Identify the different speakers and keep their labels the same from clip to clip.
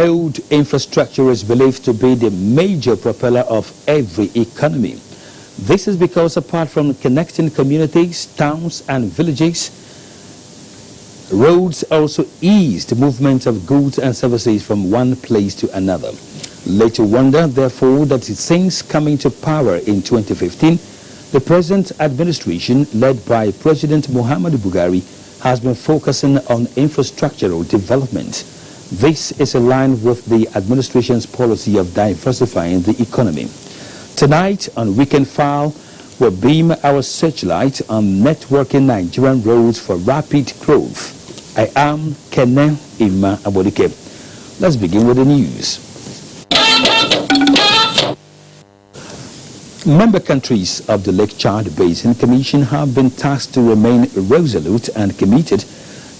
Speaker 1: Road infrastructure is believed to be the major propeller of every economy. This is because apart from connecting communities, towns and villages, roads also ease the movement of goods and services from one place to another. Little wonder, therefore, that since coming to power in 2015, the present administration, led by President Muhammadu Buhari, has been focusing on infrastructural development. This is aligned with the administration's policy of diversifying the economy. Tonight on Weekend File, we'll beam our searchlight on networking Nigerian roads for rapid growth. I am Kene Ima Abodike. Let's begin with the news. Member countries of the Lake Chad Basin Commission have been tasked to remain resolute and committed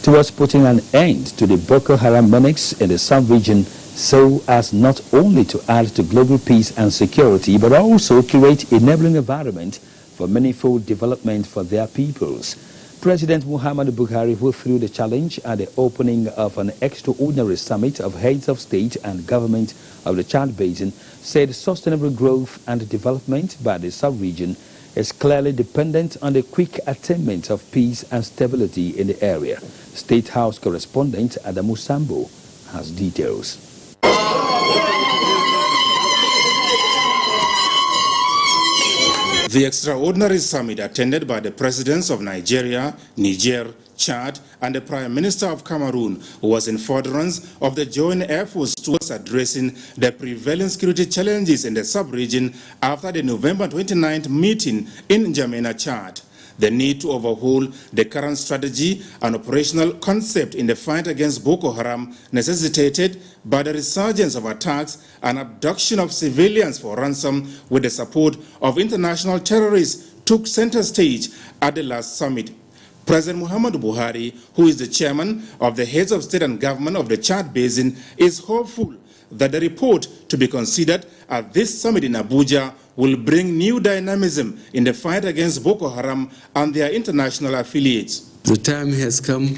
Speaker 1: towards putting an end to the Boko Haram menace in the sub-region, so as not only to add to global peace and security, but also create enabling environment for meaningful development for their peoples. President Muhammadu Buhari, who threw the challenge at the opening of an extraordinary summit of heads of state and government of the Chad Basin, said sustainable growth and development by the sub-region is clearly dependent on the quick attainment of peace and stability in the area. State House correspondent Adamu Sambo has details.
Speaker 2: The extraordinary summit attended by the presidents of Nigeria, Niger, Chad, and the Prime Minister of Cameroon was in furtherance of the joint efforts towards addressing the prevailing security challenges in the sub-region after the November 29th meeting in N'Djamena, Chad. The need to overhaul the current strategy and operational concept in the fight against Boko Haram, necessitated by the resurgence of attacks and abduction of civilians for ransom with the support of international terrorists, took center stage at the last summit. President Muhammadu Buhari, who is the chairman of the heads of state and government of the Chad Basin, is hopeful that the report to be considered at this summit in Abuja will bring new dynamism in the fight against Boko Haram and their international affiliates.
Speaker 3: The time has come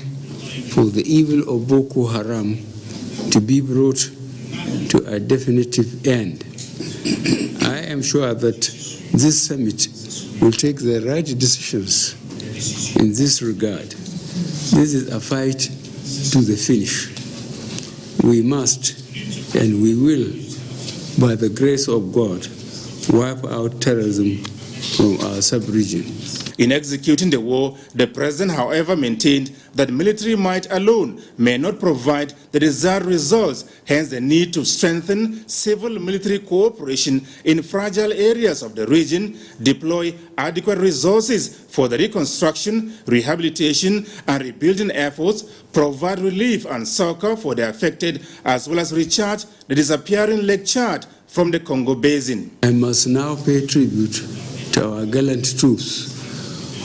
Speaker 3: for the evil of Boko Haram to be brought to a definitive end. I am sure that this summit will take the right decisions in this regard. This is a fight to the finish. We must and we will, by the grace of God, wipe out terrorism from our sub-region.
Speaker 2: In executing the war, the president, however, maintained that military might alone may not provide the desired results, hence the need to strengthen civil-military cooperation in fragile areas of the region, deploy adequate resources for the reconstruction, rehabilitation, and rebuilding efforts, provide relief and succor for the affected, as well as recharge the disappearing Lake Chad from the Congo Basin.
Speaker 3: I must now pay tribute to our gallant troops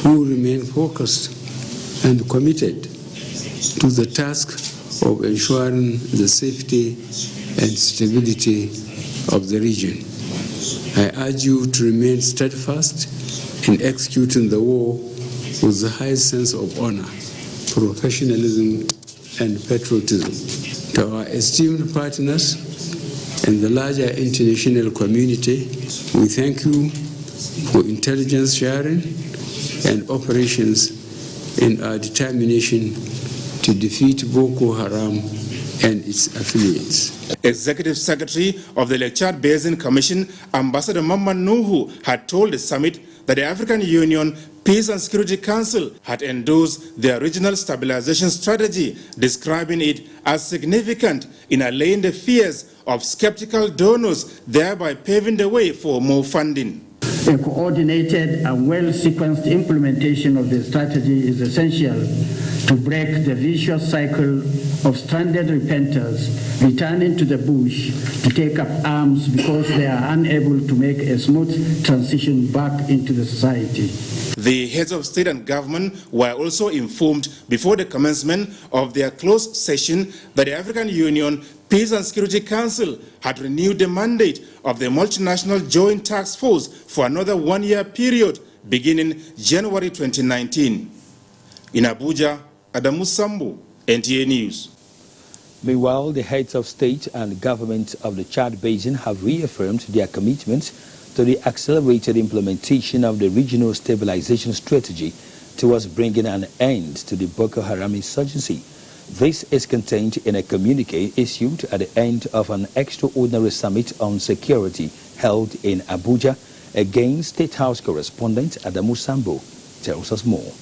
Speaker 3: who remain focused and committed to the task of ensuring the safety and stability of the region. I urge you to remain steadfast in executing the war with the highest sense of honor, professionalism, and patriotism. To our esteemed partners and the larger international community, we thank you for intelligence sharing and operations in our determination to defeat Boko Haram and its affiliates.
Speaker 2: Executive Secretary of the Lake Chad Basin Commission, Ambassador Mamman Nuhu, had told the summit that the African Union Peace and Security Council had endorsed their regional stabilization strategy, describing it as significant in allaying the fears of skeptical donors, thereby paving the way for more funding.
Speaker 4: A coordinated and well-sequenced implementation of the strategy is essential to break the vicious cycle of stranded repenters returning to the bush to take up arms because they are unable to make a smooth transition back into the society.
Speaker 2: The heads of state and government were also informed before the commencement of their closed session that the African Union Peace and Security Council had renewed the mandate of the multinational joint task force for another one-year period beginning January 2019. In Abuja, Adamu Sambu, NTA News.
Speaker 1: Meanwhile, the heads of state and government of the Chad Basin have reaffirmed their commitment to the accelerated implementation of the regional stabilization strategy towards bringing an end to the Boko Haram insurgency. This is contained in a communique issued at the end of an extraordinary summit on security held in Abuja. Again, State House correspondent Adamu Sambo tells us more.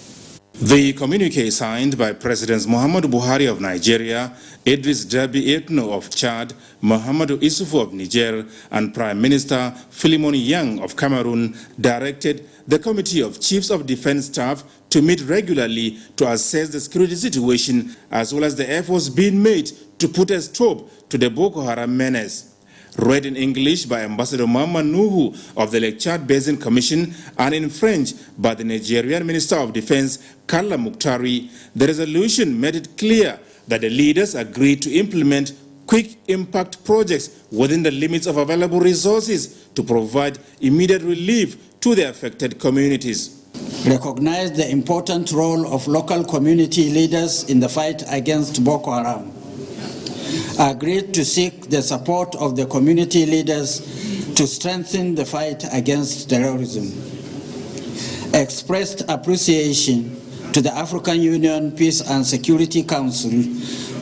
Speaker 2: The communique signed by Presidents Muhammadu Buhari of Nigeria, Idris Deby Itno of Chad, Muhammadu Isufu of Niger, and Prime Minister Philemon Yang of Cameroon directed the Committee of Chiefs of Defense Staff to meet regularly to assess the security situation as well as the efforts being made to put a stop to the Boko Haram menace. Read in English by Ambassador Muhammad Nuhu of the Lake Chad Basin Commission and in French by the Nigerian Minister of Defense, Kalla Mukhtari, the resolution made it clear that the leaders agreed to implement quick impact projects within the limits of available resources to provide immediate relief to the affected communities.
Speaker 4: Recognize the important role of local community leaders in the fight against Boko Haram. Agreed to seek the support of the community leaders to strengthen the fight against terrorism. Expressed appreciation to the African Union Peace and Security Council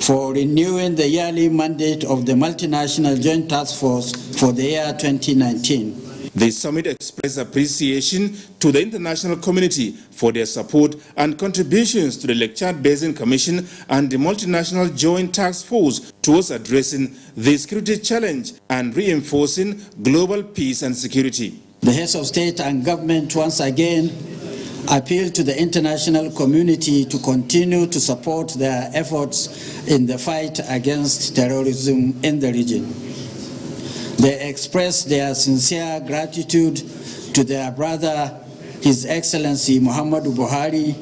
Speaker 4: for renewing the yearly mandate of the multinational joint task force for the year 2019.
Speaker 2: The summit expressed appreciation to the international community for their support and contributions to the Lake Chad Basin Commission and the multinational joint task force towards addressing the security challenge and reinforcing global peace and security.
Speaker 4: The heads of state and government once again appeal to the international community to continue to support their efforts in the fight against terrorism in the region. They express their sincere gratitude to their brother, His Excellency Muhammadu Buhari,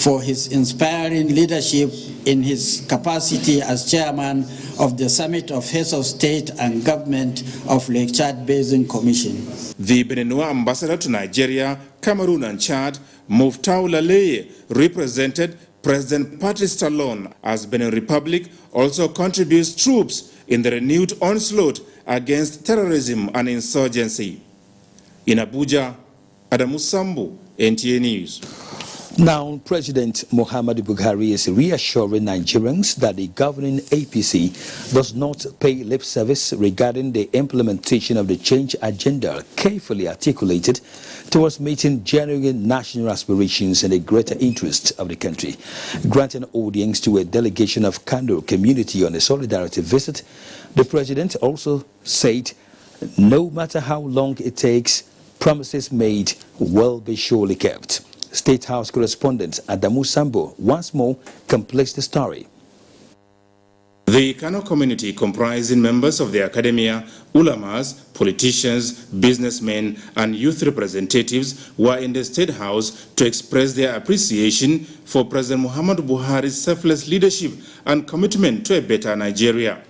Speaker 4: for his inspiring leadership in his capacity as chairman of the Summit of Heads of State and Government of Lake Chad Basin Commission.
Speaker 2: The Beninois ambassador to Nigeria, Cameroon and Chad, Muftau Laleye, represented President Patrice Talon as Benin Republic also contributes troops in the renewed onslaught against terrorism and insurgency. In Abuja, Adamu Sambo, NTA News.
Speaker 1: Now, President Muhammadu Buhari is reassuring Nigerians that the governing APC does not pay lip service regarding the implementation of the change agenda carefully articulated towards meeting genuine national aspirations and the greater interest of the country. Granting audience to a delegation of Kano community on a solidarity visit, the president also said, no matter how long it takes, promises made will be surely kept. State House correspondent Adamu Sambo once more completes the story.
Speaker 2: The Kano community, comprising members of the academia, ulamas, politicians, businessmen, and youth representatives, were in the State House to express their appreciation for President Muhammadu Buhari's selfless leadership and commitment to a better Nigeria.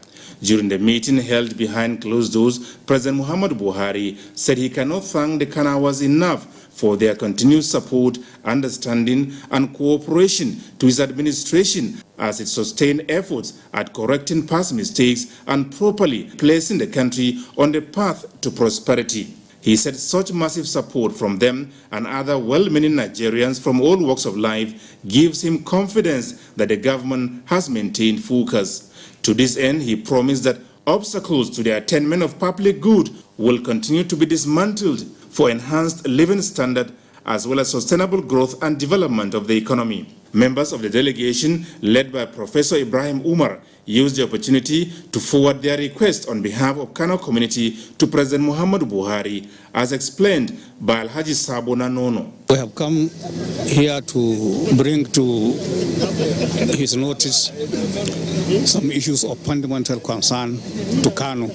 Speaker 2: During the meeting held behind closed doors, President Muhammadu Buhari said he cannot thank the Kanawas enough for their continued support, understanding, and cooperation to his administration as it sustained efforts at correcting past mistakes and properly placing the country on the path to prosperity. He said such massive support from them and other well-meaning Nigerians from all walks of life gives him confidence that the government has maintained focus. To this end, he promised that obstacles to the attainment of public good will continue to be dismantled for enhanced living standard as well as sustainable growth and development of the economy. Members of the delegation, led by Professor Ibrahim Umar, used the opportunity to forward their request on behalf of Kano community to President Muhammadu Buhari, as explained by Alhaji Sabo Nanono.
Speaker 5: We have come here to bring to his notice some issues of fundamental concern to Kano,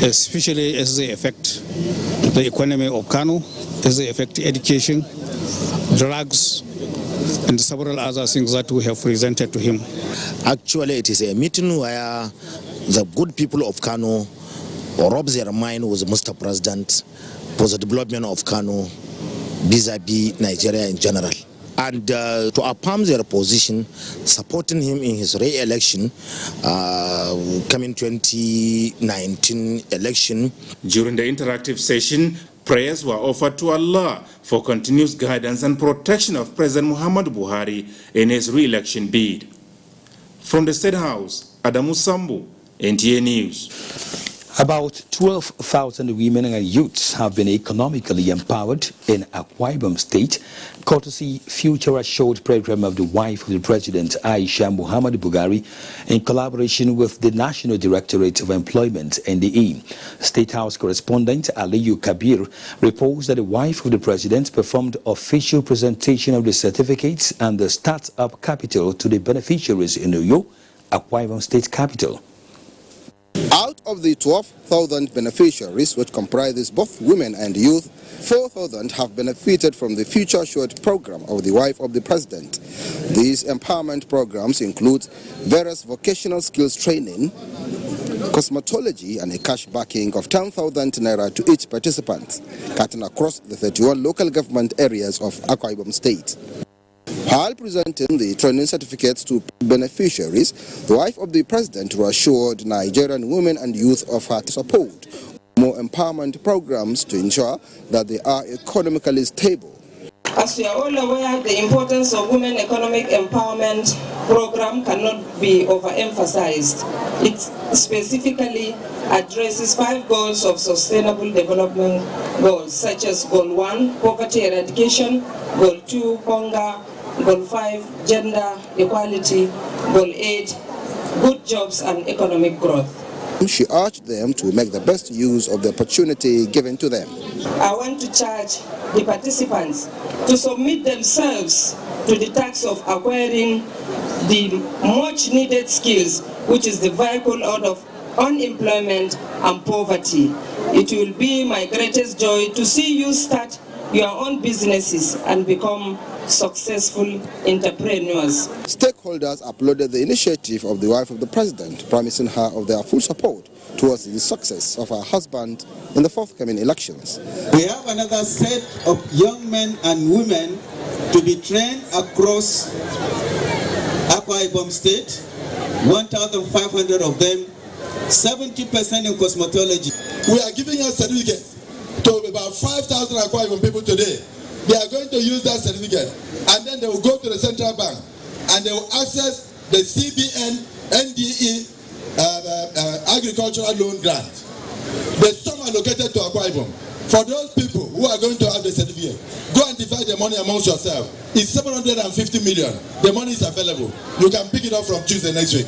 Speaker 5: especially as they affect the economy of Kano, as they affect education, drugs, and several other things that we have presented to him.
Speaker 6: Actually, it is a meeting where the good people of Kano rub their mind with Mr. President for the development of Kano vis-a-vis Nigeria in general. and to affirm their position, supporting him in his re-election, coming 2019 election.
Speaker 2: During the interactive session, prayers were offered to Allah for continuous guidance and protection of President Muhammadu Buhari in his re-election bid. From the State House, Adamu Sambu, NTA News.
Speaker 1: About 12,000 women and youths have been economically empowered in Akwa Ibom State, courtesy Future Assured program of the wife of the President, Aisha Muhammadu Buhari, in collaboration with the National Directorate of Employment, NDE. State House correspondent Aliyu Kabir reports that the wife of the President performed official presentation of the certificates and the start-up capital to the beneficiaries in Uyo, Akwa Ibom State capital.
Speaker 7: Out of the 12,000 beneficiaries, which comprises both women and youth, 4,000 have benefited from the Future Assured program of the wife of the President. These empowerment programs include various vocational skills training, cosmetology, and a cash backing of 10,000 naira to each participant, cutting across the 31 local government areas of Akwa Ibom State. While presenting the training certificates to beneficiaries, the wife of the President assured Nigerian women and youth of her support more empowerment programs to ensure that they are economically stable.
Speaker 8: As we are all aware, the importance of women economic empowerment program cannot be overemphasized. It specifically addresses 5 goals of sustainable development goals, such as Goal 1, poverty eradication, Goal 2, hunger, Goal 5, gender equality, Goal 8, good jobs and economic growth.
Speaker 7: She urged them to make the best use of the opportunity given to them.
Speaker 8: I want to charge the participants to submit themselves to the task of acquiring the much needed skills, which is the vehicle out of unemployment and poverty. It will be my greatest joy to see you start your own businesses and become successful entrepreneurs.
Speaker 7: Stakeholders applauded the initiative of the wife of the President, promising her of their full support towards the success of her husband in the forthcoming elections.
Speaker 9: We have another set of young men and women to be trained across Akwa Ibom State, 1,500 of them, 70% in cosmetology.
Speaker 10: We are giving a certificate to about 5,000 Akwa Ibom people today. They are going to use that certificate and then they will go to the central bank and they will access the CBN NDE agricultural loan grant. The sum allocated to Akwa Ibom for those people who are going to have the certificate. Go and divide the money amongst yourself. It's 750 million. The money is available. You can pick it up from Tuesday next week.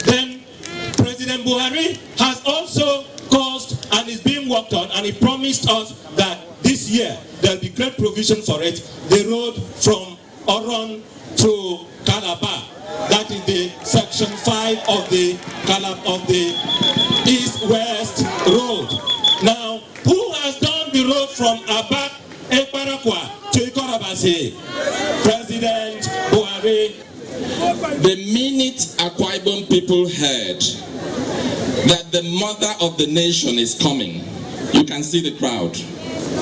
Speaker 11: Then President Buhari has also caused and is being worked on, and he promised us that this year there will be great provision for it. The road from Oron to Calabar, that is the section 5 of the east-west road. Now, who has done the road from Abak Ekparakwa to Ikorabasi? President Buhari.
Speaker 12: The minute Akwa Ibom people heard that the mother of the nation is coming, you can see the crowd.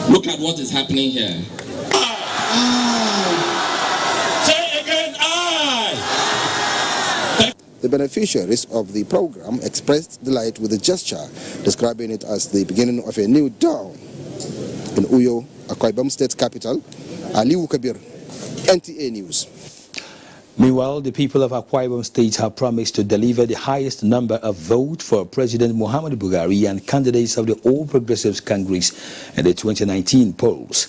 Speaker 12: Look at what is happening here.
Speaker 11: Say again,
Speaker 7: The beneficiaries of the program expressed delight with the gesture, describing it as the beginning of a new dawn. In Uyo, Akwa Ibom State capital, Aliyu Kabir, NTA News.
Speaker 1: Meanwhile, the people of Akwa Ibom State have promised to deliver the highest number of votes for President Muhammadu Buhari and candidates of the All Progressives Congress in the 2019 polls.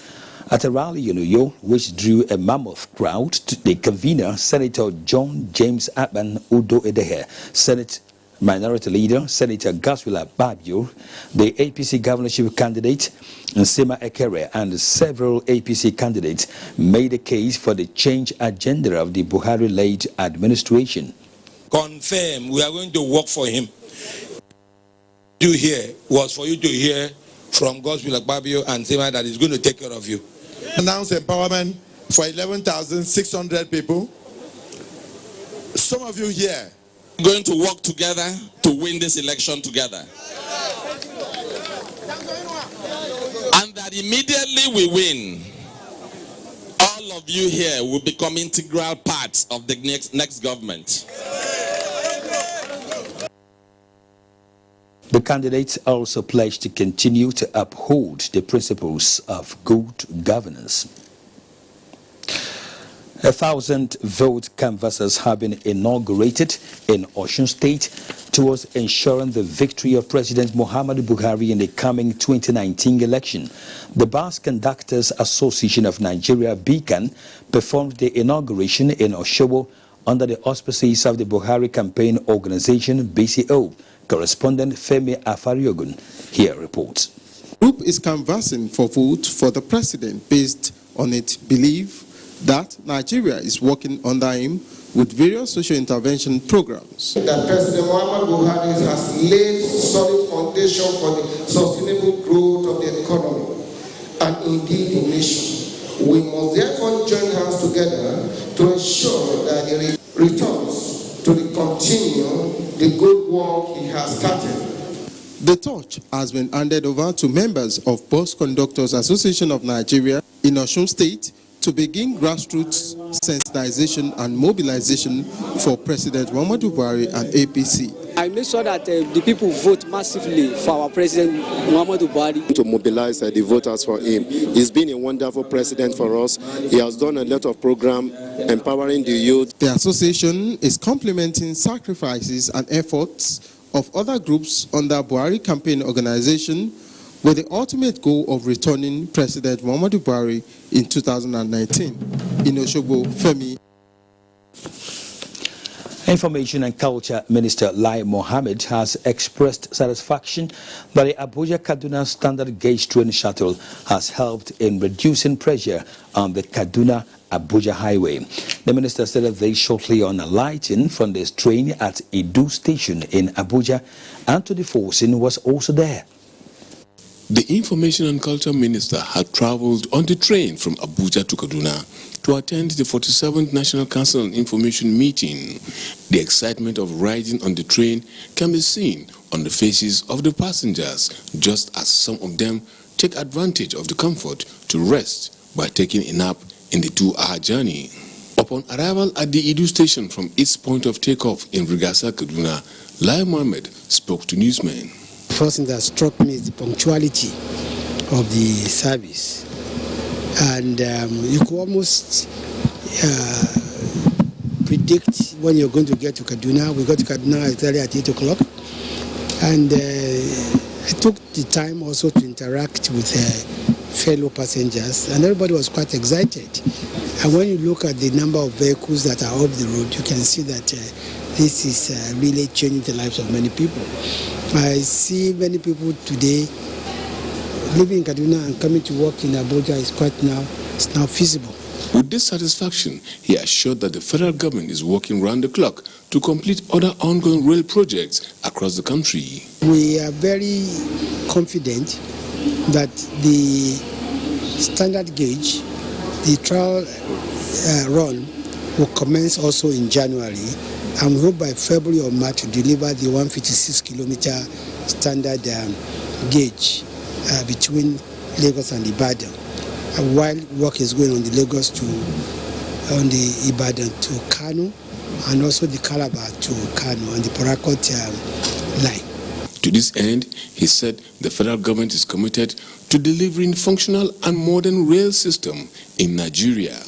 Speaker 1: At a rally in Uyo, which drew a mammoth crowd, the convener, Senator John James Aban Udo Edehe, Senate Minority Leader, Senator Gaswila Babio, the APC governorship candidate, Nsema Ekere, and several APC candidates made a case for the change agenda of the Buhari-led administration.
Speaker 13: Confirm we are going to work for him. You here was for you to hear from Gaswila Babio and Nsema that is going to take care of you.
Speaker 10: Announce empowerment for 11,600 people. Some of you here
Speaker 12: going to work together to win this election together. And that immediately we win, all all of you here will become integral parts of the next government.
Speaker 1: The candidates also pledged to continue to uphold the principles of good governance. 1,000-vote canvassers have been inaugurated in Osun State towards ensuring the victory of President Muhammadu Buhari in the coming 2019 election. The Bus Conductors Association of Nigeria, BCAN, performed the inauguration in Oshobo under the auspices of the Buhari Campaign Organization, BCO. Correspondent Femi Afariogun here reports.
Speaker 14: The group is canvassing for vote for the president based on its belief that Nigeria is working under him with various social intervention programs.
Speaker 15: That President Muhammadu Buhari has laid solid foundation for the sustainable growth of the economy and indeed the nation. We must therefore join hands together to ensure that he returns to continue the good work he has started.
Speaker 14: The torch has been handed over to members of Bus Conductors Association of Nigeria in Osun State to begin grassroots sensitization and mobilization for President Muhammadu Buhari and APC.
Speaker 16: I make sure that the people vote massively for our President Muhammadu Buhari.
Speaker 17: To mobilize the voters for him. He's been a wonderful president for us. He has done a lot of programs empowering the youth.
Speaker 14: The association is complementing sacrifices and efforts of other groups under Buhari Campaign Organization with the ultimate goal of returning President Muhammadu Buhari in 2019. In Oshobo, Femi.
Speaker 1: Information and Culture Minister Lai Mohammed has expressed satisfaction that the Abuja-Kaduna standard gauge train shuttle has helped in reducing pressure on the Kaduna-Abuja highway. The minister said this shortly on alighting from this train at Idu station in Abuja. Anthony Forson was also there.
Speaker 18: The Information and Culture Minister had traveled on the train from Abuja to Kaduna to attend the 47th National Council on Information meeting. The excitement of riding on the train can be seen on the faces of the passengers, just as some of them take advantage of the comfort to rest by taking a nap in the 2-hour journey. Upon arrival at the Idu station from its point of takeoff in Rigasa, Kaduna, Lai Mohammed spoke to newsmen.
Speaker 19: The first thing that struck me is the punctuality of the service. And you could almost predict when you're going to get to Kaduna. We got to Kaduna exactly at 8 o'clock. And I took the time also to interact with fellow passengers, and everybody was quite excited. And when you look at the number of vehicles that are off the road, you can see that this is really changing the lives of many people. I see many people today living in Kaduna and coming to work in Abuja is now feasible.
Speaker 18: With this satisfaction, he assured that the federal government is working round the clock to complete other ongoing rail projects across the country.
Speaker 19: We are very confident that the standard gauge, the trial run, will commence also in January, and we hope by February or March to deliver the 156-kilometer standard gauge between Lagos and Ibadan. While work is going on the Lagos to the Ibadan to Kano, and also the Calabar to Kano and the Parakot line.
Speaker 18: To this end, he said the federal government is committed to delivering functional and modern rail system in Nigeria.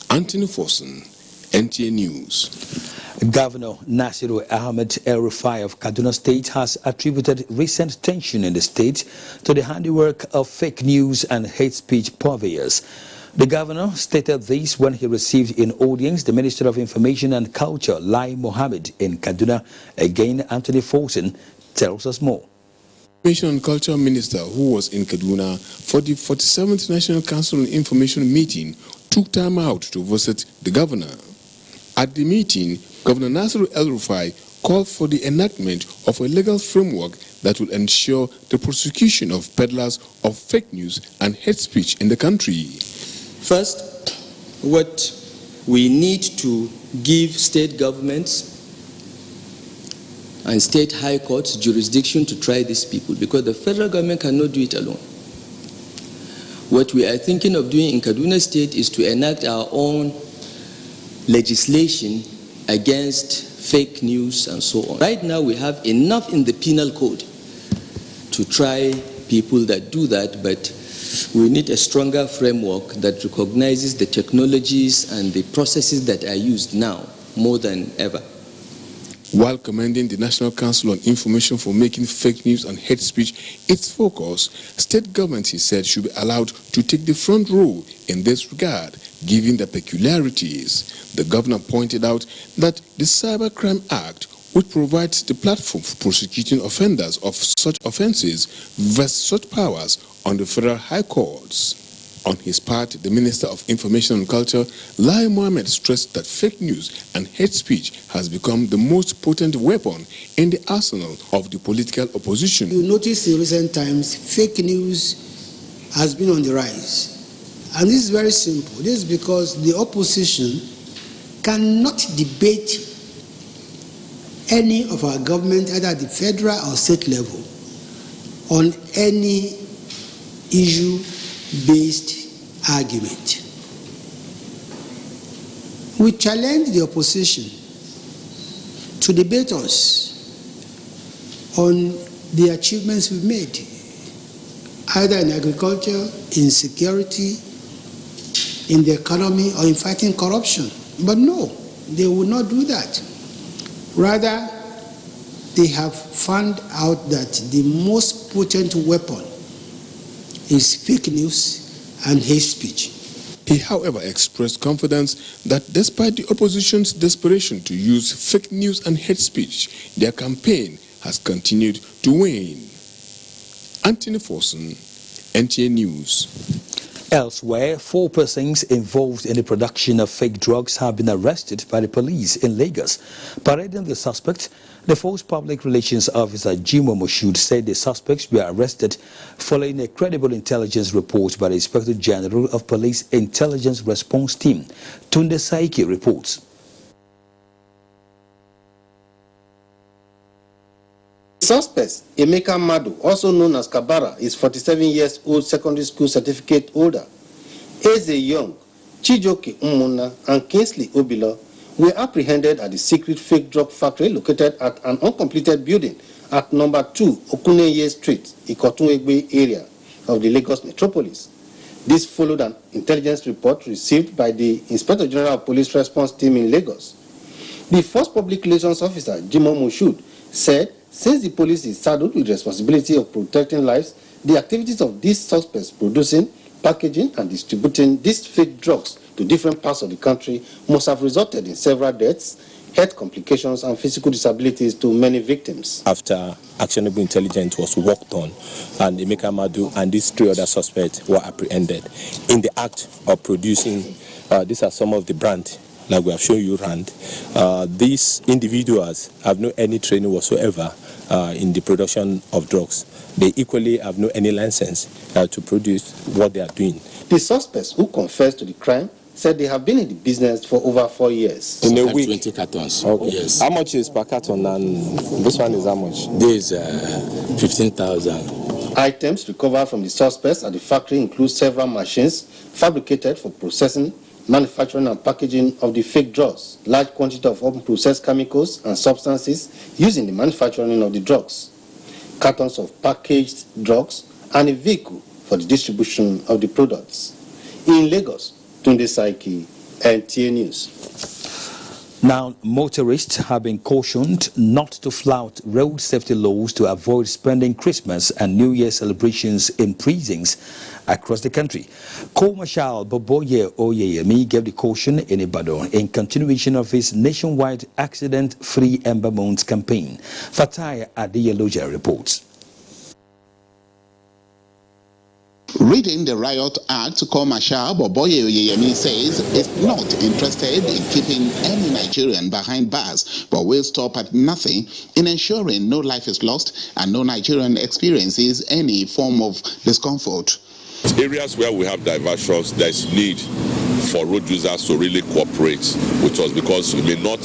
Speaker 18: Anthony Forson, NTA News.
Speaker 1: Governor Nasiru Ahmed El-Rufai of Kaduna State has attributed recent tension in the state to the handiwork of fake news and hate speech purveyors. The governor stated this when he received in audience the Minister of Information and Culture, Lai Mohammed, in Kaduna. Again, Anthony Forson tells us more.
Speaker 18: Information and Culture Minister, who was in Kaduna for the 47th National Council on Information meeting, took time out to visit the governor. At the meeting, Governor Nasiru El-Rufai called for the enactment of a legal framework that will ensure the prosecution of peddlers of fake news and hate speech in the country.
Speaker 20: First, what we need to give state governments and state high courts jurisdiction to try these people, because the federal government cannot do it alone. what we are thinking of doing in Kaduna State is to enact our own legislation against fake news and so on. Right now we have enough in the penal code to try people that do that, but we need a stronger framework that recognizes the technologies and the processes that are used now more than ever.
Speaker 18: While commending the National Council on Information for making fake news and hate speech its focus, state governments, he said, should be allowed to take the front role in this regard, given the peculiarities. The governor pointed out that the Cybercrime Act, which provides the platform for prosecuting offenders of such offenses, vests such powers on the federal high courts. On his part, the Minister of Information and Culture, Lai Mohammed, stressed that fake news and hate speech has become the most potent weapon in the arsenal of the political opposition.
Speaker 19: You notice in recent times, fake news has been on the rise. And this is very simple. This is because the opposition cannot debate any of our government, either at the federal or state level, on any issue-based argument. We challenge the opposition to debate us on the achievements we've made, either in agriculture, in security, in the economy, or in fighting corruption. But no, they will not do that. Rather, they have found out that the most potent weapon is fake news and hate speech.
Speaker 18: He, however, expressed confidence that despite the opposition's desperation to use fake news and hate speech, their campaign has continued to wane. Anthony Forson, NTA News.
Speaker 1: Elsewhere, 4 persons involved in the production of fake drugs have been arrested by the police in Lagos. Parading the suspect, the Force Public Relations Officer Jimo Moshood said the suspects were arrested following a credible intelligence report by the Inspector General of Police Intelligence Response Team. Tunde Saiki reports.
Speaker 21: Suspect, Emeka Madu, also known as Kabara, is 47-year-old secondary school certificate holder. Eze Young, Chijoke Umuna, and Kingsley Obilo were apprehended at the secret fake drug factory located at an uncompleted building at number 2 Okuneye Street, Ikotunegbe area of the Lagos metropolis. This followed an intelligence report received by the Inspector General of Police Response Team in Lagos. The Force Public Relations Officer, Jimo Moshood, said since the police is saddled with responsibility of protecting lives, the activities of these suspects producing, packaging, and distributing these fake drugs to different parts of the country must have resulted in several deaths, health complications, and physical disabilities to many victims.
Speaker 22: After actionable intelligence was worked on, and Emeka Madu and these 3 other suspects were apprehended in the act of producing, these are some of the brands like we have shown you around. These individuals have no any training whatsoever in the production of drugs. They equally have no any license to produce what they are doing.
Speaker 21: The suspects who confessed to the crime said they have been in the business for over 4 years.
Speaker 22: In a week?
Speaker 23: 20 cartons.
Speaker 22: Okay.
Speaker 23: Yes.
Speaker 22: How much is per carton, and this one is how much?
Speaker 23: This is 15,000.
Speaker 21: Items recovered from the suspects at the factory include several machines fabricated for processing, manufacturing and packaging of the fake drugs, large quantity of unprocessed chemicals and substances used in the manufacturing of the drugs, cartons of packaged drugs, and a vehicle for the distribution of the products. In Lagos, Tunde Saiki, NTA News.
Speaker 1: Now, motorists have been cautioned not to flout road safety laws to avoid spending Christmas and New Year celebrations in prisons across the country. Co-Marshal Boboye Oyeyemi gave the caution in Ibadan in continuation of his nationwide accident-free Ember Month campaign. Fatai Adeyeloja reports.
Speaker 24: Reading the Riot Act, Co-Marshal Boboye Oyeyemi says is not interested in keeping any Nigerian behind bars, but will stop at nothing in ensuring no life is lost and no Nigerian experiences any form of discomfort.
Speaker 25: Areas where we have diversions, there's need for road users to really cooperate with us, because we may not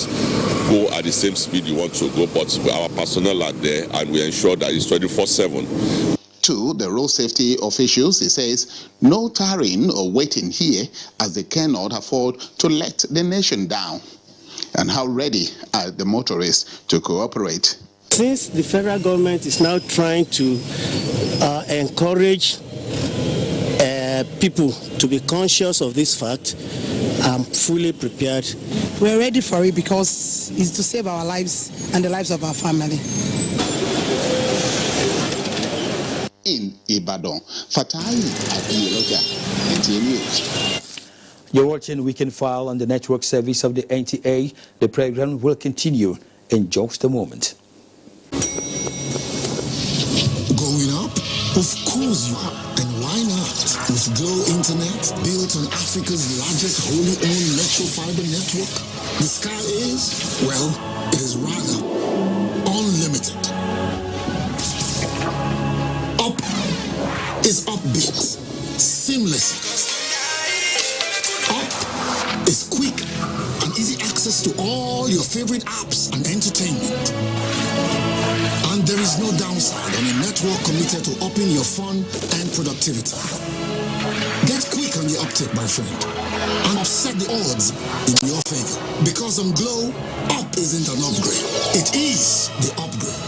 Speaker 25: go at the same speed you want to go, but our personnel are there and we ensure that it's 24/7.
Speaker 24: To the road safety officials, he says, no tarrying or waiting here as they cannot afford to let the nation down. And how ready are the motorists to cooperate?
Speaker 2: Since the federal government is now trying to encourage people to be conscious of this fact, I'm fully prepared.
Speaker 3: We're ready for it because it's to save our lives and the lives of our family.
Speaker 24: In Ibadan, Fatai Abiyoga, NTA News.
Speaker 1: You're watching Weekend File on the network service of the NTA. The program will continue in just a moment.
Speaker 4: Going up? Of course you are. And why not? With Glow Internet, built on Africa's largest wholly owned metro fiber network, the sky is, well, it is rather unlimited. Up is upbeat, seamless. Up is quick and easy access to all your favorite apps and entertainment. And there is no downside on a network committed to upping your fun and productivity. Get quick on the uptake, my friend, and upset the odds in your favor. Because on Glow, up isn't an upgrade. It is the upgrade.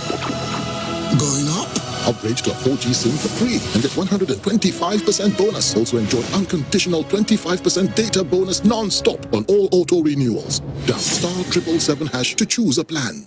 Speaker 4: Going up?
Speaker 5: Upgrade to a 4G SIM for free and get 125% bonus. Also enjoy unconditional 25% data bonus non-stop on all auto renewals. Dial *777# to choose a plan.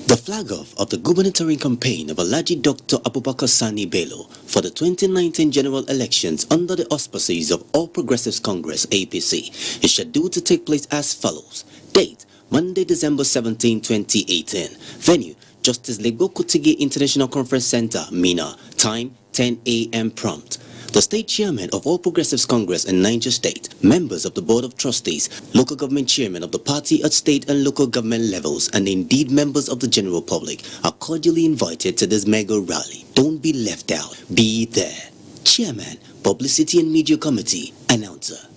Speaker 6: The flag-off of the gubernatorial campaign of Alhaji Dr. Abubakar Sani Bello for the 2019 general elections under the auspices of All Progressives Congress (APC) is scheduled to take place as follows. Date: Monday, December 17, 2018. Venue: Justice Legbo Kutigi International Conference Center, Mina. Time: 10 a.m. prompt. The state chairman of All Progressives Congress in Niger State, members of the Board of Trustees, local government chairman of the party at state and local government levels, and indeed members of the general public are cordially invited to this mega rally. Don't be left out. Be there. Chairman, Publicity and Media Committee, Announcer.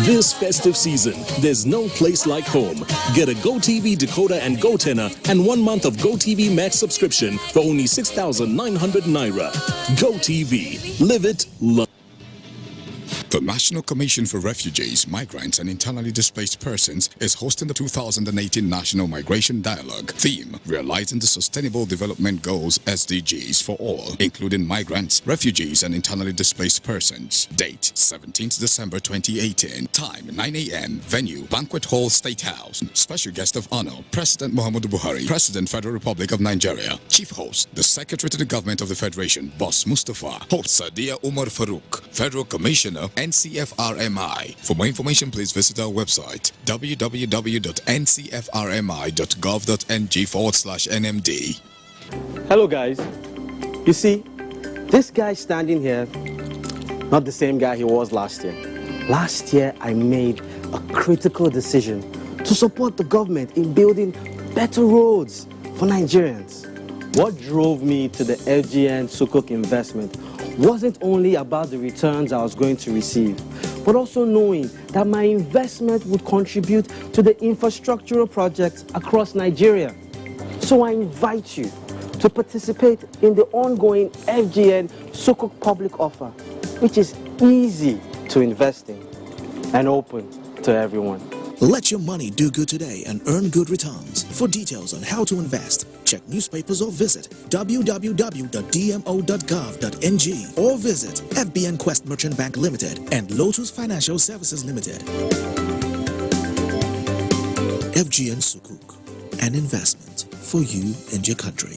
Speaker 26: This festive season, there's no place like home. Get a GoTV decoder and GoTenna and 1 month of GoTV Max subscription for only 6,900 Naira. GoTV. Live it, love it.
Speaker 27: The National Commission for Refugees, Migrants and Internally Displaced Persons is hosting the 2018 National Migration Dialogue. Theme: Realizing the Sustainable Development Goals (SDGs) for all, including migrants, refugees and internally displaced persons. Date: 17th December 2018. Time: 9 a.m. Venue: Banquet Hall, State House. Special guest of honor: President Muhammadu Buhari, President Federal Republic of Nigeria. Chief host: the Secretary to the Government of the Federation, Boss Mustafa. Host: Sadia Umar Farouk, Federal Commissioner, NCFRMI. For more information, please visit our website www.ncfrmi.gov.ng/NMD.
Speaker 2: Hello guys, you see, this guy standing here, not the same guy he was last year. Last year I made a critical decision to support the government in building better roads for Nigerians. What drove me to the FGN Sukuk investment wasn't only about the returns I was going to receive, but also knowing that my investment would contribute to the infrastructural projects across Nigeria. So I invite you to participate in the ongoing FGN Sukuk public offer, which is easy to invest in and open to everyone.
Speaker 28: Let your money do good today and earn good returns. For details on how to invest, check newspapers or visit www.dmo.gov.ng or visit FBN Quest Merchant Bank Limited and Lotus Financial Services Limited. FGN Sukuk, an investment for you and your country.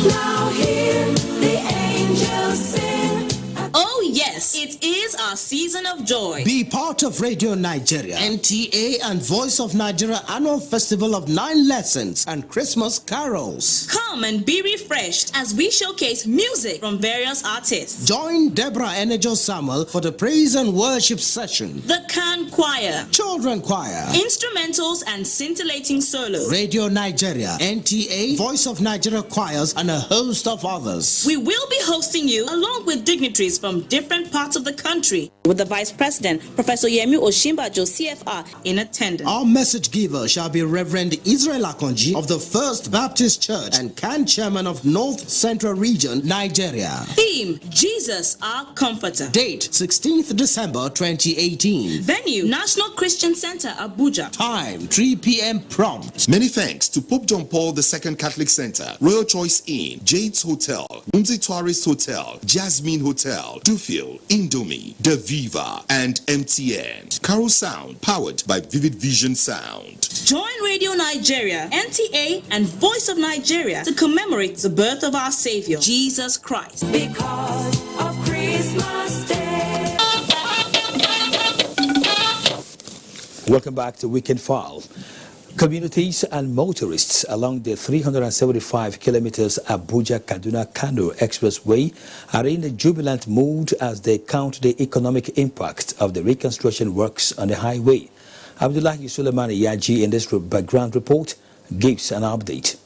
Speaker 7: Now hear the angels sing.
Speaker 8: Oh yes, it is our season of joy.
Speaker 9: Be part of Radio Nigeria, NTA and Voice of Nigeria Annual Festival of 9 Lessons and Christmas Carols.
Speaker 8: Come and be refreshed as we showcase music from various artists.
Speaker 9: Join Deborah Enejo Samuel for the praise and worship session.
Speaker 8: The Can Choir,
Speaker 9: Children Choir,
Speaker 8: instrumentals and scintillating solos.
Speaker 9: Radio Nigeria, NTA, Voice of Nigeria Choirs and a host of others.
Speaker 8: We will be hosting you along with dignitaries from different parts of the country, with the Vice President, Professor Yemi Oshimbajo, CFR, in attendance.
Speaker 9: Our message giver shall be Reverend Israel Akonji of the First Baptist Church and CAN Chairman of North Central Region, Nigeria.
Speaker 8: Theme, Jesus, our Comforter.
Speaker 9: Date, 16th December 2018.
Speaker 8: Venue, National Christian Center, Abuja.
Speaker 9: Time, 3 p.m. prompt.
Speaker 10: Many thanks to Pope John Paul II Catholic Center, Royal Choice Inn, Jade's Hotel, Mumsy Tourist Hotel, Jasmine Hotel, Dufil, Indomie, De Viva, and MTN. Carol Sound, powered by Vivid Vision Sound.
Speaker 8: Join Radio Nigeria, NTA, and Voice of Nigeria to commemorate the birth of our Savior, Jesus Christ.
Speaker 7: Because of Christmas Day.
Speaker 1: Welcome back to Weekend File. Communities and motorists along the 375 kilometers Abuja-Kaduna-Kano Expressway are in a jubilant mood as they count the economic impact of the reconstruction works on the highway. Abdullahi Suleiman Yaji in this background report gives an update.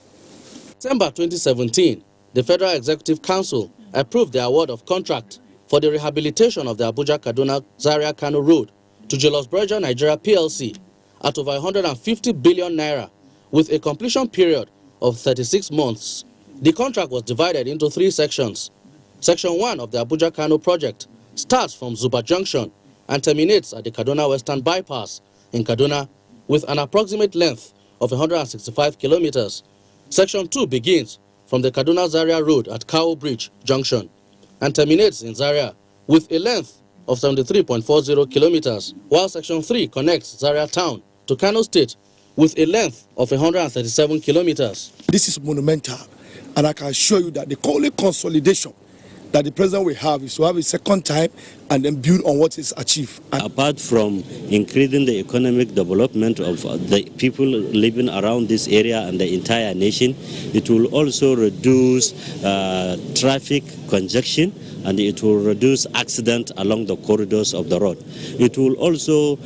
Speaker 11: December 2017, the Federal Executive Council approved the award of contract for the rehabilitation of the Abuja-Kaduna-Zaria-Kano Road to Julius Berger Nigeria PLC at over 150 billion naira with a completion period of 36 months. The contract was divided into 3 sections. Section 1 of the Abuja-Kano project starts from Zuba Junction and terminates at the Kaduna Western Bypass in Kaduna with an approximate length of 165 kilometers. Section 2 begins from the Kaduna-Zaria Road at Kao Bridge Junction and terminates in Zaria with a length of 73.40 kilometers, while Section 3 connects Zaria Town to Kano State with a length of 137 kilometers.
Speaker 12: This is monumental, and I can assure you that the only consolidation that the president will have is to have a second time and then build on what is achieved.
Speaker 13: Apart from increasing the economic development of the people living around this area and the entire nation, it will also reduce traffic congestion, and it will reduce accidents along the corridors of the road. It will also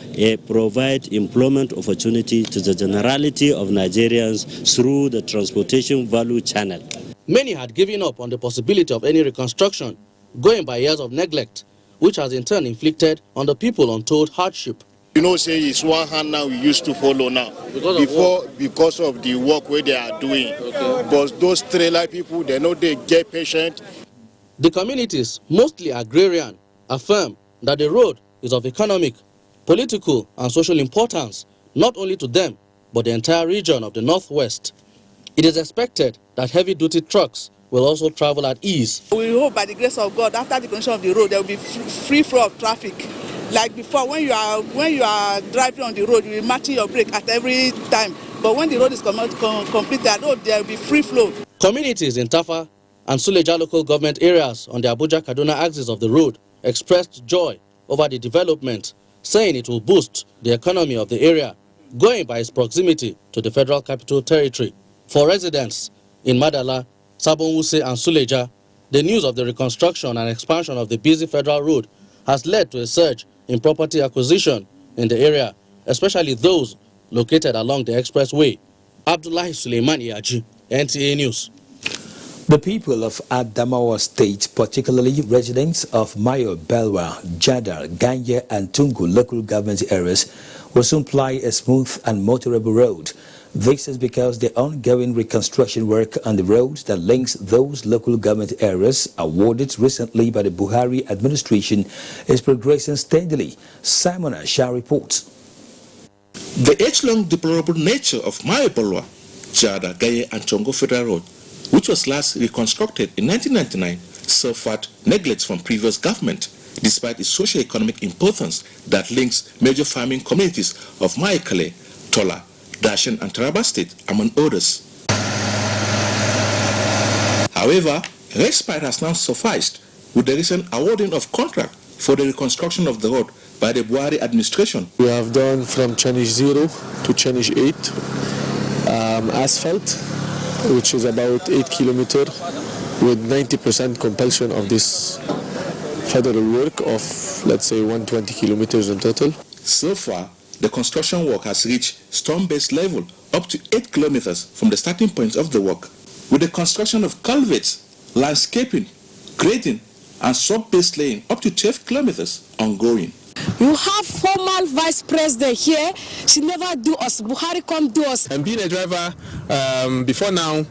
Speaker 13: provide employment opportunity to the generality of Nigerians through the transportation value channel.
Speaker 11: Many had given up on the possibility of any reconstruction, going by years of neglect, which has in turn inflicted on the people untold hardship.
Speaker 15: You know, say it's one hand now we used to follow now. Because of the work where they are doing. Okay. But those trailer people, they know they get patient.
Speaker 11: The communities, mostly agrarian, affirm that the road is of economic, political, and social importance, not only to them, but the entire region of the Northwest. It is expected that heavy-duty trucks will also travel at ease.
Speaker 29: We hope by the grace of God, after the condition of the road, there will be free flow of traffic. Like before, when you are driving on the road, you will match your brake at every time. But when the road is completed, there will be free flow.
Speaker 11: Communities in Tafa and Suleja local government areas on the Abuja-Kaduna axis of the road expressed joy over the development, saying it will boost the economy of the area, going by its proximity to the Federal Capital Territory. For residents in Madala, Sabonwuse and Suleja, the news of the reconstruction and expansion of the busy federal road has led to a surge in property acquisition in the area, especially those located along the expressway. Abdullahi Suleiman Yaji, NTA News.
Speaker 1: The people of Adamawa State, particularly residents of Mayo, Belwa, Jadar, Ganye and Tungu local government areas, will soon ply a smooth and motorable road. This is because the ongoing reconstruction work on the road that links those local government areas awarded recently by the Buhari administration is progressing steadily. Simon Asha reports.
Speaker 30: The age-long deplorable nature of Mayo-Belwa, Jada, Gaye and Chongo Federal Road, which was last reconstructed in 1999, suffered neglect from previous government, despite its socio-economic importance that links major farming communities of Maikale, Tola, Dashen and Taraba State, among others. However, respite has now sufficed with the recent awarding of contract for the reconstruction of the road by the Buhari administration.
Speaker 14: We have done from Challenge 0 to Challenge 8 asphalt, which is about 8 kilometers with 90% completion of this federal work of, let's say, 120 kilometers in total.
Speaker 30: So far, the construction work has reached storm-based level up to 8 kilometers from the starting point of the work, with the construction of culverts, landscaping, grading, and sub-base laying up to 12 kilometers ongoing.
Speaker 16: You have formal vice president here. She never do us. Buhari come do us.
Speaker 14: And being a driver, before now,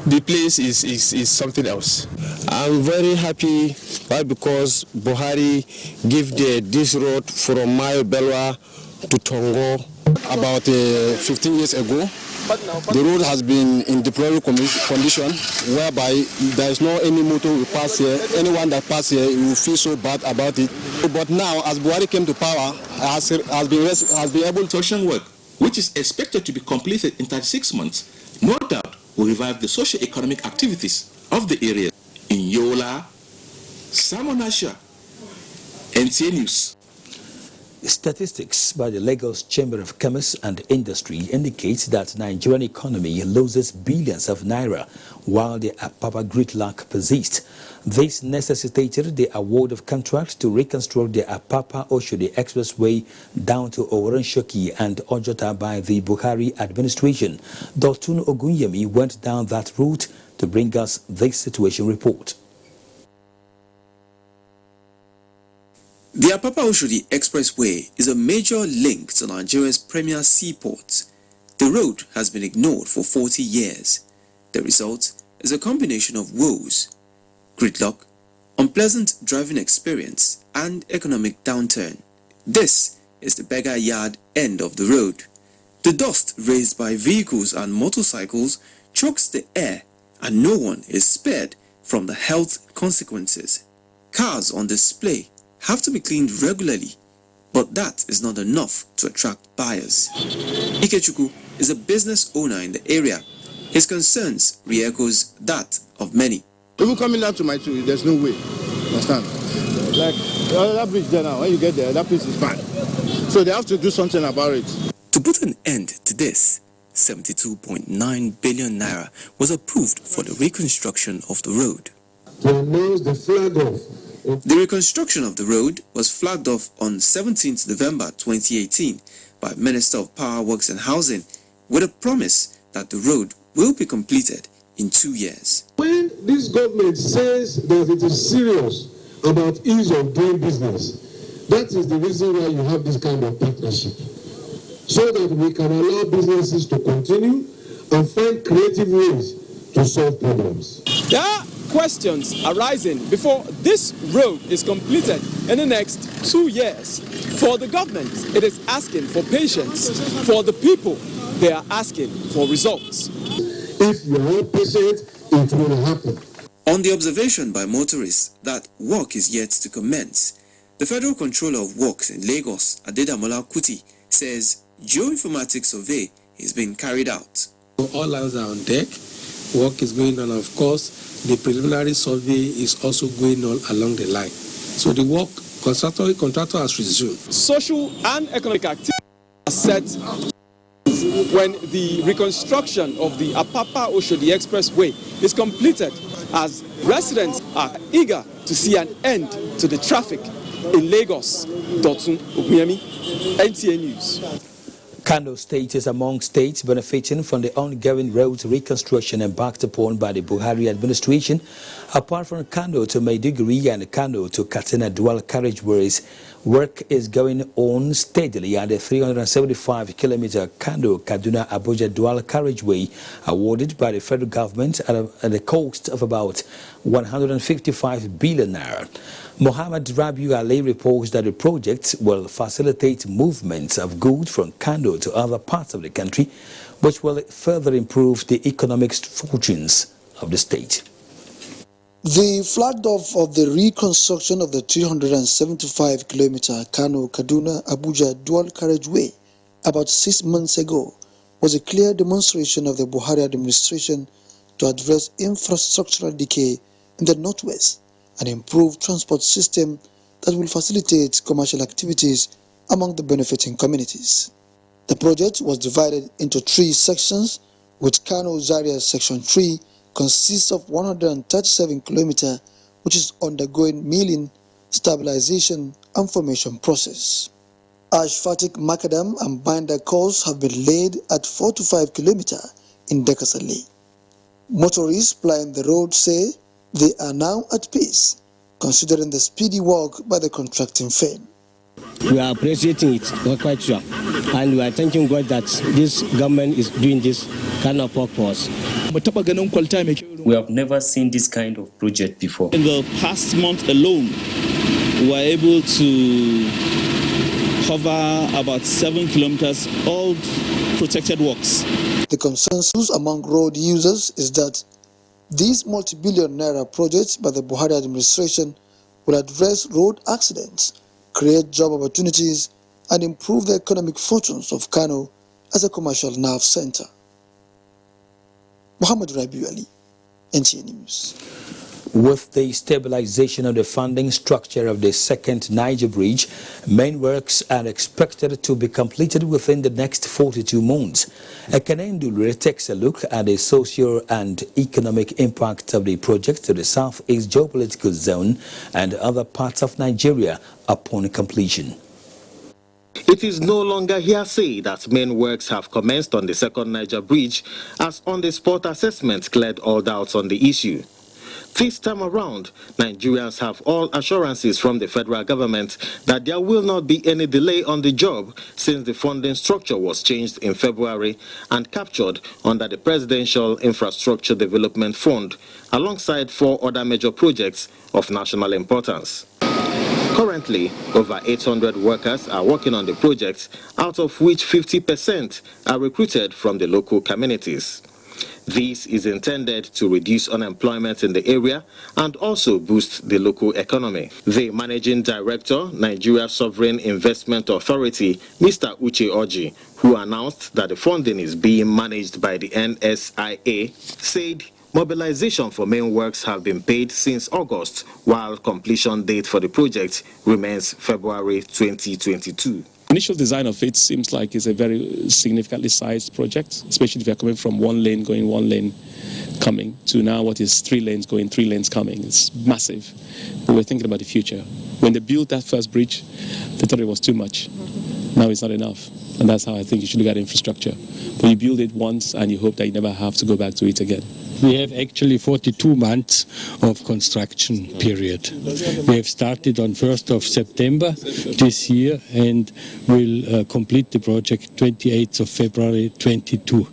Speaker 14: the place is something else.
Speaker 17: I'm very happy. Why? Because Buhari gave this road from Mayo Belwa to Tongo about 15 years ago. The road has been in deplorable condition, whereby there is no any motor will pass here. Anyone that passes here will feel so bad about it. But now, as Buhari came to power, has been able to
Speaker 30: construction work, which is expected to be completed in 36 months, no doubt will revive the socio-economic activities of the area. In Yola, Samonasha, NTA News.
Speaker 1: Statistics by the Lagos Chamber of Commerce and Industry indicates that Nigerian economy loses billions of naira while the Apapa gridlock persists. This necessitated the award of contracts to reconstruct the Apapa-Oshodi Expressway down to Oworonshoki and Ojota by the Buhari administration. Dotun Ogunyemi went down that route to bring us this situation report.
Speaker 18: The Apapa-Oshodi Expressway is a major link to Nigeria's premier seaports. The road has been ignored for 40 years. The result is a combination of woes: gridlock, unpleasant driving experience, and economic downturn. This is the beggar yard end of the road. The dust raised by vehicles and motorcycles chokes the air, and no one is spared from the health consequences. Cars on display have to be cleaned regularly, but that is not enough to attract buyers. Ikechukwu is a business owner in the area. His concerns re-echoes that of many.
Speaker 19: Even coming down to my two, there's no way. Understand? Like that bridge there now, when you get there, that place is bad. So they have to do something about it.
Speaker 18: To put an end to this, 72.9 billion naira was approved for the reconstruction of the road.
Speaker 19: To announce the flag off.
Speaker 18: The reconstruction of the road was flagged off on 17th November 2018 by Minister of Power Works and Housing with a promise that the road will be completed in 2 years.
Speaker 19: When this government says that it is serious about ease of doing business, that is the reason why you have this kind of partnership. So that we can allow businesses to continue and find creative ways to solve problems.
Speaker 20: Yeah. Questions arising before this road is completed in the next 2 years. For the government, it is asking for patience. For the people, they are asking for results.
Speaker 19: If you are patient, it will happen.
Speaker 18: On the observation by motorists that work is yet to commence, the Federal Controller of Works in Lagos, Adedamola Kuti, says geoinformatics survey is being carried out.
Speaker 21: All hands are on deck. Work is going on, of course. The preliminary survey is also going on along the line. So the work, contractor has resumed.
Speaker 20: Social and economic activity are set when the reconstruction of the Apapa-Oshodi Expressway is completed, as residents are eager to see an end to the traffic in Lagos. Dotun Ogunyemi, NTA News.
Speaker 1: Kano State is among states benefiting from the ongoing road reconstruction embarked upon by the Buhari administration. Apart from Kano to Maiduguri and Kano to Katsina dual carriageways, work is going on steadily at the 375-kilometer Kano-Kaduna-Abuja dual carriageway awarded by the federal government at a cost of about 155 billion naira. Mohammed Rabiu Ali reports that the project will facilitate movements of goods from Kano to other parts of the country, which will further improve the economic fortunes of the state.
Speaker 22: The flagged off of the reconstruction of the 375-kilometer Kano-Kaduna-Abuja dual carriageway about 6 months ago was a clear demonstration of the Buhari administration to address infrastructural decay in the northwest and improve transport system that will facilitate commercial activities among the benefiting communities. The project was divided into 3 sections, with Kano Zaria Section 3 consists of 137 km, which is undergoing milling, stabilization and formation process. Asphaltic macadam and binder course have been laid at 4 to 5 km in Dekasale. Motorists plying the road say they are now at peace, considering the speedy work by the contracting firm.
Speaker 2: We are appreciating it, we're quite sure, and we are thanking God that this government is doing this kind of work for us.
Speaker 3: We have never seen this kind of project before.
Speaker 4: In the past month alone, we were able to cover about 7 kilometers, all protected works.
Speaker 22: The consensus among road users is that these multi-billion naira projects by the Buhari administration will address road accidents, create job opportunities, and improve the economic fortunes of Kano as a commercial nerve center. Muhammad Rabiu Ali, NTA News.
Speaker 1: With the stabilization of the funding structure of the second Niger Bridge, main works are expected to be completed within the next 42 months. Ekenendulure takes a look at the socio and economic impact of the project to the southeast geopolitical zone and other parts of Nigeria upon completion.
Speaker 5: It is no longer hearsay that main works have commenced on the second Niger Bridge, as on-the-spot assessment cleared all doubts on the issue. This time around, Nigerians have all assurances from the federal government that there will not be any delay on the job, since the funding structure was changed in February and captured under the Presidential Infrastructure Development Fund, alongside 4 other major projects of national importance. Currently, over 800 workers are working on the project, out of which 50% are recruited from the local communities. This is intended to reduce unemployment in the area and also boost the local economy. The Managing Director, Nigeria Sovereign Investment Authority, Mr. Uche Oji, who announced that the funding is being managed by the NSIA, said mobilization for main works have been paid since August, while completion date for the project remains February 2022.
Speaker 21: Initial design of it seems like it's a very significantly sized project, especially if you're coming from one lane going, one lane coming, to now what is 3 lanes going, 3 lanes coming. It's massive. But we're thinking about the future. When they built that first bridge, they thought it was too much. Now it's not enough. And that's how I think you should look at infrastructure. But you build it once and you hope that you never have to go back to it again.
Speaker 6: We have actually 42 months of construction period. We have started on 1st of September this year and will complete the project 28th of February 22.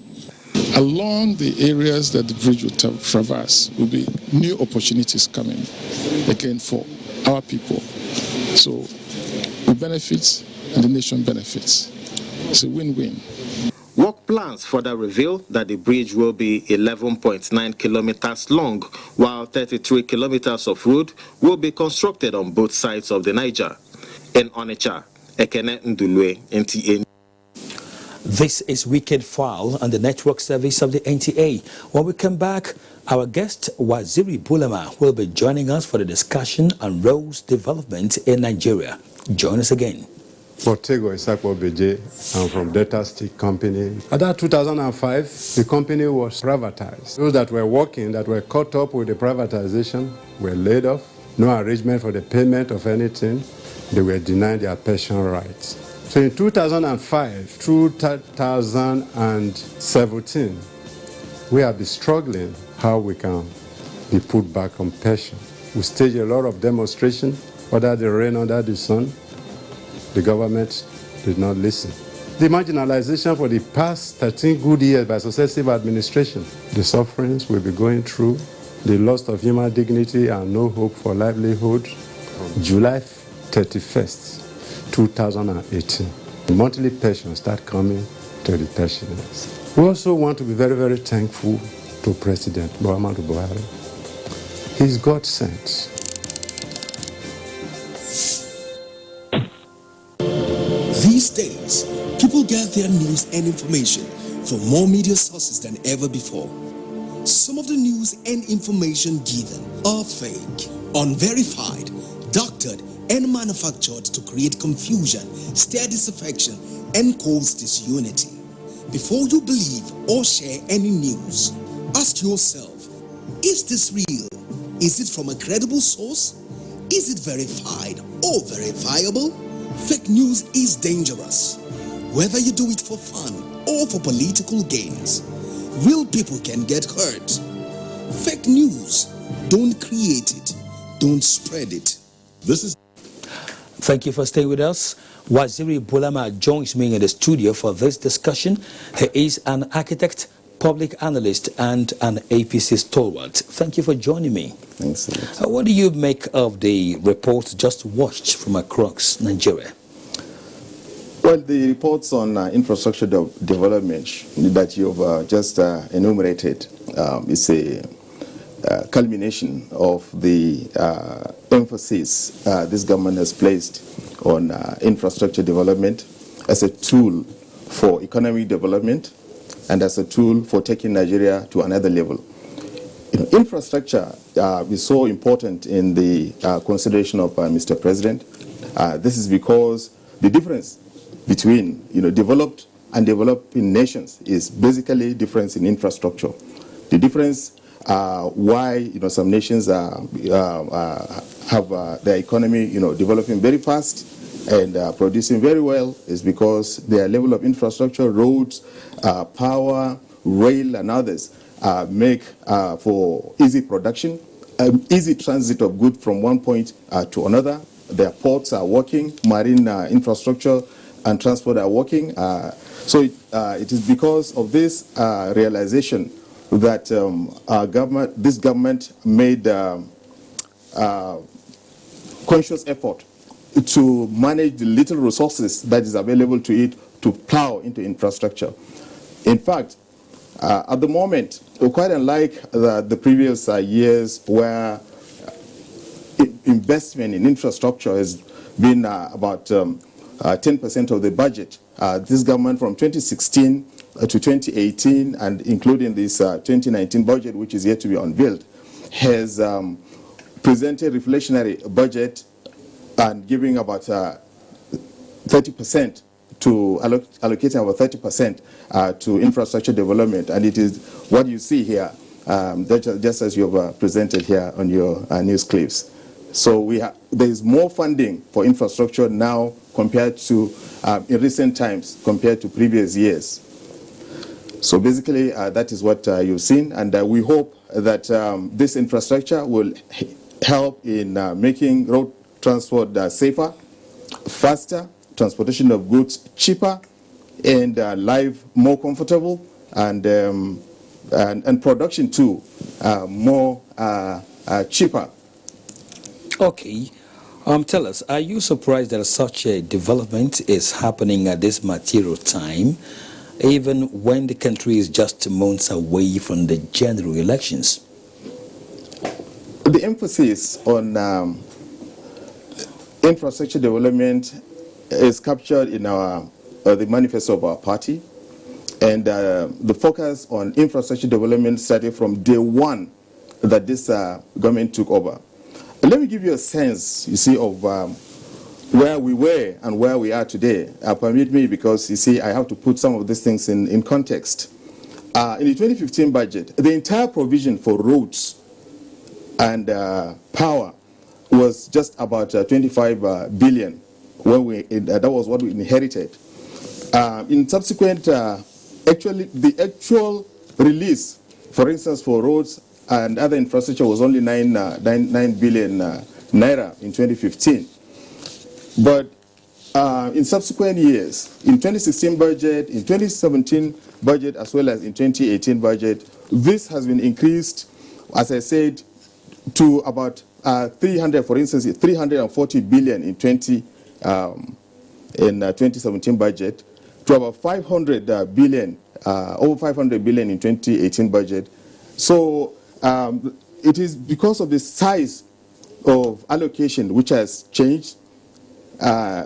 Speaker 23: Along the areas that the bridge will traverse will be new opportunities coming again for our people. So we benefit and the nation benefits. It's a win-win.
Speaker 5: Work plans further reveal that the bridge will be 11.9 kilometers long, while 33 kilometers of road will be constructed on both sides of the Niger. In Onitsha, Ekene Ndulwe, NTA.
Speaker 1: This is Weekend File on the network service of the NTA. When we come back, our guest Waziri Bulama will be joining us for the discussion on roads development in Nigeria. Join us again.
Speaker 24: Portego Isakwa Beje. I'm from Delta Stick Company. At 2005, the company was privatized. Those that were working, that were caught up with the privatization, were laid off. No arrangement for the payment of anything. They were denied their pension rights. So in 2005 through 2017, we have been struggling how we can be put back on pension. We staged a lot of demonstrations, under the rain, under the sun. The government did not listen. The marginalization for the past 13 good years by successive administration, the sufferings we'll be going through, the loss of human dignity and no hope for livelihood. July 31st, 2018, the monthly pensions start coming to the pensioners. We also want to be very, very thankful to President Muhammadu Buhari. He's God sent.
Speaker 25: These days, people get their news and information from more media sources than ever before. Some of the news and information given are fake, unverified, doctored, and manufactured to create confusion, stir disaffection, and cause disunity. Before you believe or share any news, ask yourself, is this real? Is it from a credible source? Is it verified or verifiable? Fake news is dangerous. Whether you do it for fun or for political gains, real people can get hurt. Fake news, don't create it, don't spread it.
Speaker 1: Thank you for staying with us. Waziri Bulama joins me in the studio for this discussion. He is an architect, public analyst, and an APC stalwart. Thank you for joining me.
Speaker 7: Thanks.
Speaker 1: What do you make of the report just watched from across Nigeria?
Speaker 7: Well, the reports on infrastructure development that you've just enumerated is a culmination of the emphasis this government has placed on infrastructure development as a tool for economic development and as a tool for taking Nigeria to another level. Infrastructure is so important in the consideration of Mr. President. This is because the difference between developed and developing nations is basically difference in infrastructure. The difference why some nations have their economy developing very fast and producing very well is because their level of infrastructure, roads, power, rail, and others make for easy production, easy transit of goods from one point to another. Their ports are working, marine infrastructure and transport are working. So it is because of this realization that this government made conscious effort to manage the little resources that is available to it to plow into infrastructure. In fact, at the moment, quite unlike the previous years where investment in infrastructure has been about 10% of the budget, this government from 2016 to 2018 and including this 2019 budget, which is yet to be unveiled, has presented a reflationary budget and giving about 30% to allocating about 30% to infrastructure development. And it is what you see here, just as you have presented here on your news clips. So there is more funding for infrastructure now compared to in recent times compared to previous years. So basically, that is what you've seen, and we hope that this infrastructure will help in making road transport safer, faster, transportation of goods cheaper, and life more comfortable, and production too more cheaper.
Speaker 1: Okay. Tell us, are you surprised that such a development is happening at this material time, even when the country is just months away from the general elections?
Speaker 7: The emphasis on infrastructure development is captured in the manifesto of our party, and the focus on infrastructure development started from day one that this government took over. Let me give you a sense, you see, of where we were and where we are today. Permit me, because, you see, I have to put some of these things in context. In the 2015 budget, the entire provision for roads and power was just about 25 billion. When that was what we inherited. In subsequent, actually, the actual release, for instance, for roads and other infrastructure was only 9 billion naira in 2015. But in subsequent years, in 2016 budget, in 2017 budget, as well as in 2018 budget, this has been increased, as I said, to about 300, for instance, 340 billion in 2017 budget, to about 500 billion, over 500 billion in 2018 budget. So it is because of the size of allocation which has changed,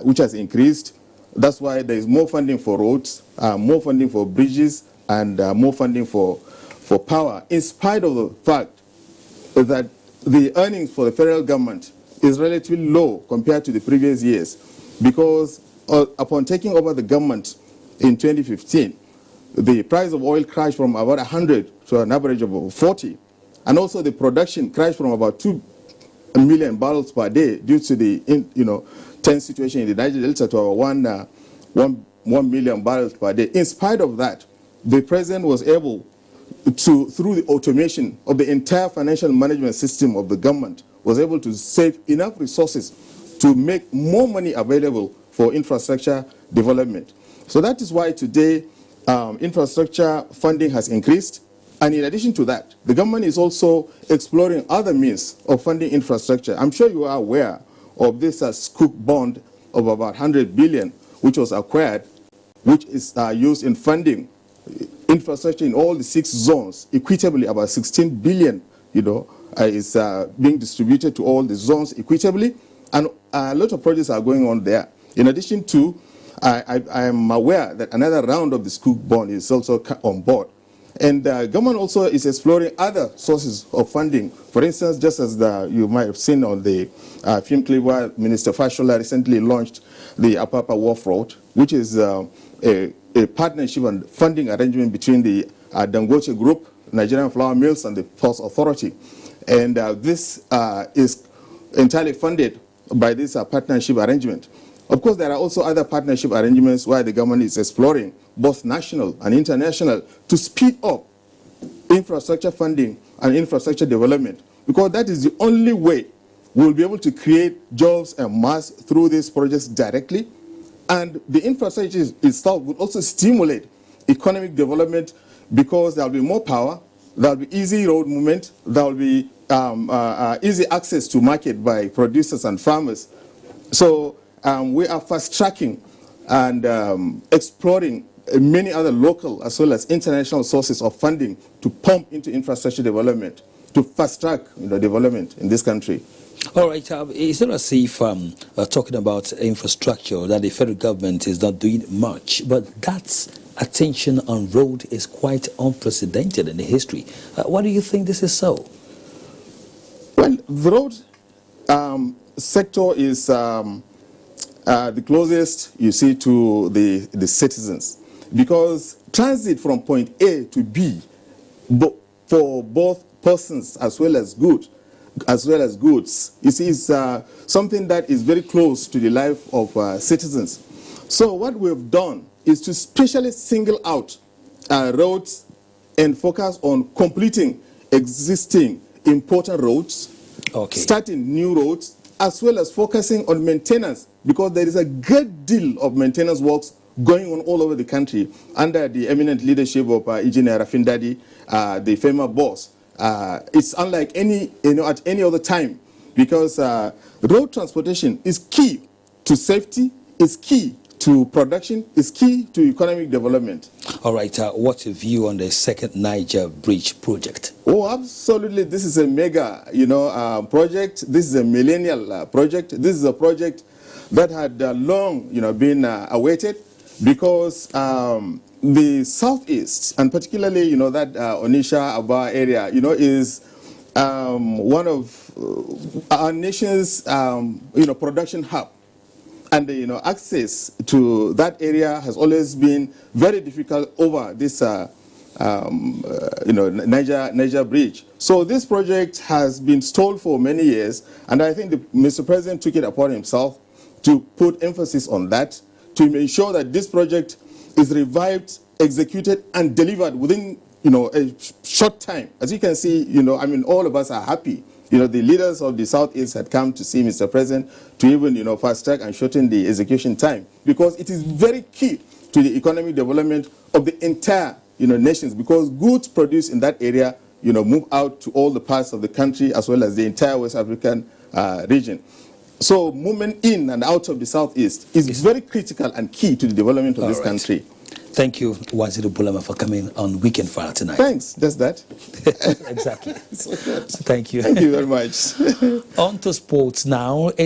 Speaker 7: which has increased. That's why there is more funding for roads, more funding for bridges, and more funding for for power, in spite of the fact that the earnings for the federal government is relatively low compared to the previous years, because upon taking over the government in 2015, the price of oil crashed from about 100 to an average of about 40, and also the production crashed from about 2 million barrels per day due to the tense situation in the Niger Delta to about 1 million barrels per day. In spite of that, the president was able to, through the automation of the entire financial management system of the government, was able to save enough resources to make more money available for infrastructure development. So that is why today infrastructure funding has increased. And in addition to that, the government is also exploring other means of funding infrastructure. I'm sure you are aware of this Scoop bond of about 100 billion, which was acquired, which is used in funding infrastructure in all the 6 zones, equitably about 16 billion, is being distributed to all the zones equitably, and a lot of projects are going on there. In addition to, I am aware that another round of the Scoop bond is also on board. And the government also is exploring other sources of funding. For instance, just as you might have seen on the film clip where Minister Fashola recently launched the Apapa Wharf Road, which is a partnership and funding arrangement between the Dangote Group, Nigerian Flour Mills, and the Ports Authority. And this is entirely funded by this partnership arrangement. Of course, there are also other partnership arrangements where the government is exploring, both national and international, to speed up infrastructure funding and infrastructure development, because that is the only way we'll be able to create jobs and mass through these projects directly. And the infrastructure itself would also stimulate economic development, because there will be more power, there will be easy road movement, there will be easy access to market by producers and farmers. So we are fast-tracking and exploring many other local as well as international sources of funding to pump into infrastructure development, to fast-track development in this country.
Speaker 1: All right, it's not as if talking about infrastructure that the federal government is not doing much, but that's attention on road is quite unprecedented in the history. Why do you think this is so?
Speaker 7: Well, the road sector is the closest, you see, to the citizens, because transit from point A to B, for both persons as well as goods, you see, is something that is very close to the life of citizens. So what we've done is to specially single out roads and focus on completing existing important roads, starting new roads, as well as focusing on maintenance, because there is a great deal of maintenance works going on all over the country under the eminent leadership of Engineer Rafindadi, the famous boss. It's unlike at any other time, because road transportation is key to safety, is key to production, is key to economic development.
Speaker 1: All right, what's your view on the second Niger Bridge project?
Speaker 7: Oh, absolutely. This is a mega, project. This is a millennial project. This is a project that had long, been awaited, because the southeast, and particularly, that Onitsha, Aba area, is one of our nation's, production hub. And access to that area has always been very difficult over this, Niger Bridge. So this project has been stalled for many years, and I think Mr. President took it upon himself to put emphasis on that, to ensure that this project is revived, executed, and delivered within, a short time. As you can see, all of us are happy. The leaders of the Southeast had come to see Mr. President to even, fast-track and shorten the execution time, because it is very key to the economic development of the entire, nations, because goods produced in that area, move out to all the parts of the country as well as the entire West African region. So movement in and out of the Southeast is very critical and key to the development of this country.
Speaker 1: Thank you, Waziri Bulama, for coming on Weekend File tonight.
Speaker 7: Thanks, just that.
Speaker 1: Exactly. Thank you.
Speaker 7: Thank you very much.
Speaker 1: On to sports now. It's